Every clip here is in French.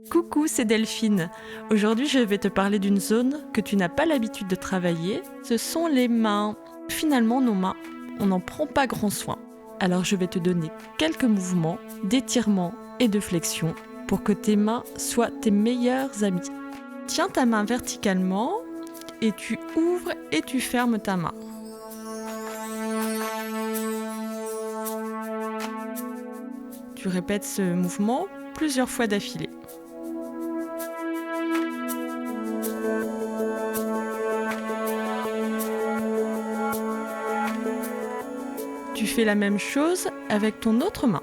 Coucou, c'est Delphine. Aujourd'hui, je vais te parler d'une zone que tu n'as pas l'habitude de travailler. Ce sont les mains. Finalement, nos mains, on n'en prend pas grand soin. Alors, je vais te donner quelques mouvements d'étirement et de flexion pour que tes mains soient tes meilleurs amis. Tiens ta main verticalement et tu ouvres et tu fermes ta main. Tu répètes ce mouvement plusieurs fois d'affilée. Tu fais la même chose avec ton autre main.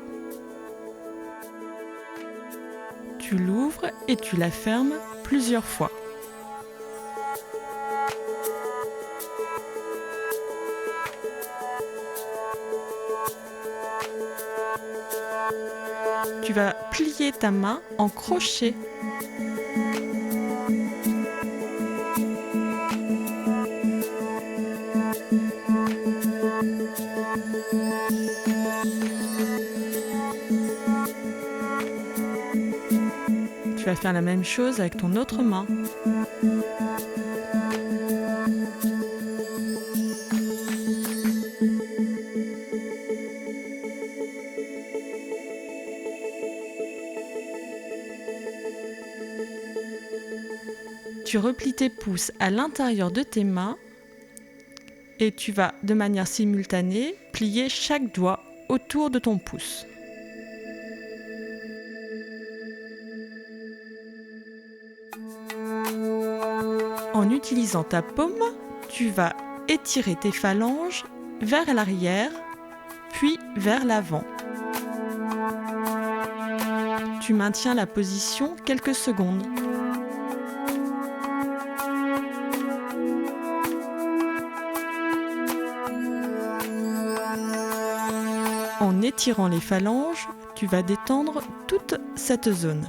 Tu l'ouvres et tu la fermes plusieurs fois. Tu vas plier ta main en crochet. Tu vas faire la même chose avec ton autre main. Tu replies tes pouces à l'intérieur de tes mains et tu vas, de manière simultanée, plier chaque doigt autour de ton pouce. En utilisant ta paume, tu vas étirer tes phalanges vers l'arrière, puis vers l'avant. Tu maintiens la position quelques secondes. En étirant les phalanges, tu vas détendre toute cette zone.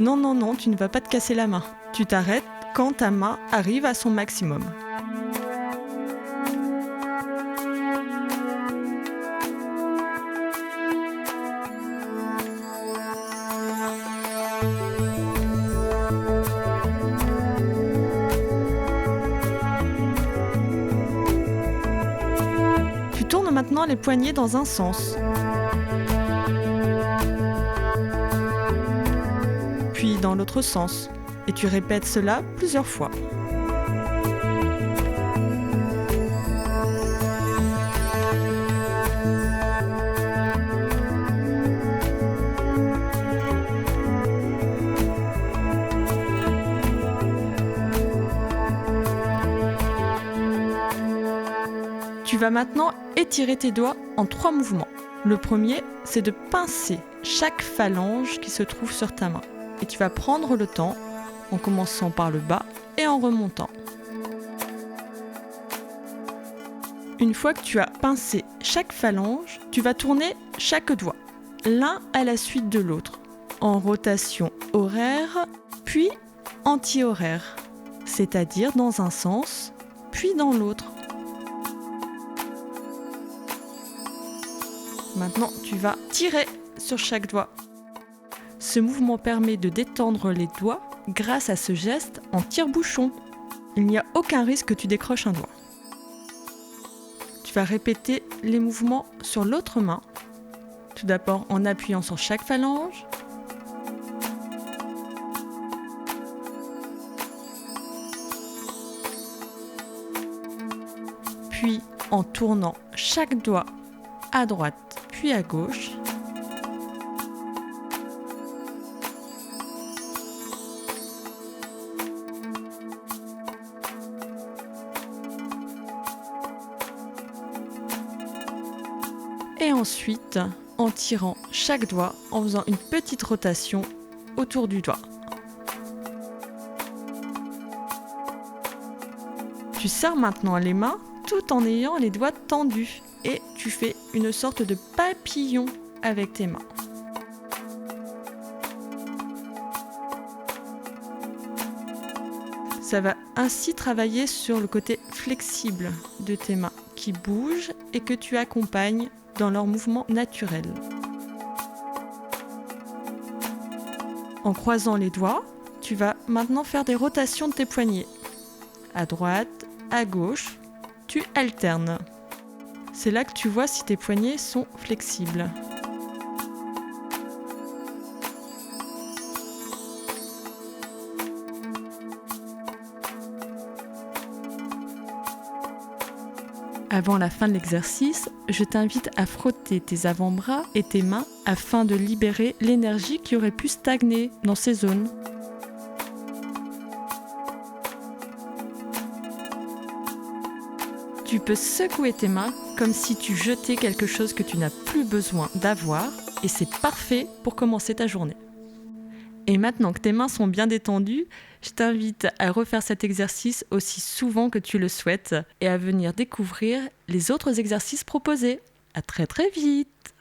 Non, tu ne vas pas te casser la main. Tu t'arrêtes quand ta main arrive à son maximum. Tu tournes maintenant les poignets dans un sens. Puis dans l'autre sens. Et tu répètes cela plusieurs fois. Tu vas maintenant étirer tes doigts en 3 mouvements. Le premier, c'est de pincer chaque phalange qui se trouve sur ta main. Et tu vas prendre le temps en commençant par le bas et en remontant. Une fois que tu as pincé chaque phalange, tu vas tourner chaque doigt, l'un à la suite de l'autre, en rotation horaire, puis anti-horaire, c'est-à-dire dans un sens, puis dans l'autre. Maintenant, tu vas tirer sur chaque doigt. Ce mouvement permet de détendre les doigts grâce à ce geste en tire-bouchon. Il n'y a aucun risque que tu décroches un doigt. Tu vas répéter les mouvements sur l'autre main. Tout d'abord en appuyant sur chaque phalange. Puis en tournant chaque doigt à droite puis à gauche. Et ensuite, en tirant chaque doigt, en faisant une petite rotation autour du doigt. Tu serres maintenant les mains tout en ayant les doigts tendus et tu fais une sorte de papillon avec tes mains. Ça va ainsi travailler sur le côté flexible de tes mains qui bougent et que tu accompagnes dans leur mouvement naturel. En croisant les doigts, tu vas maintenant faire des rotations de tes poignets. À droite, à gauche, tu alternes. C'est là que tu vois si tes poignets sont flexibles. Avant la fin de l'exercice, je t'invite à frotter tes avant-bras et tes mains afin de libérer l'énergie qui aurait pu stagner dans ces zones. Tu peux secouer tes mains comme si tu jetais quelque chose que tu n'as plus besoin d'avoir et c'est parfait pour commencer ta journée. Et maintenant que tes mains sont bien détendues, je t'invite à refaire cet exercice aussi souvent que tu le souhaites et à venir découvrir les autres exercices proposés. À très très vite!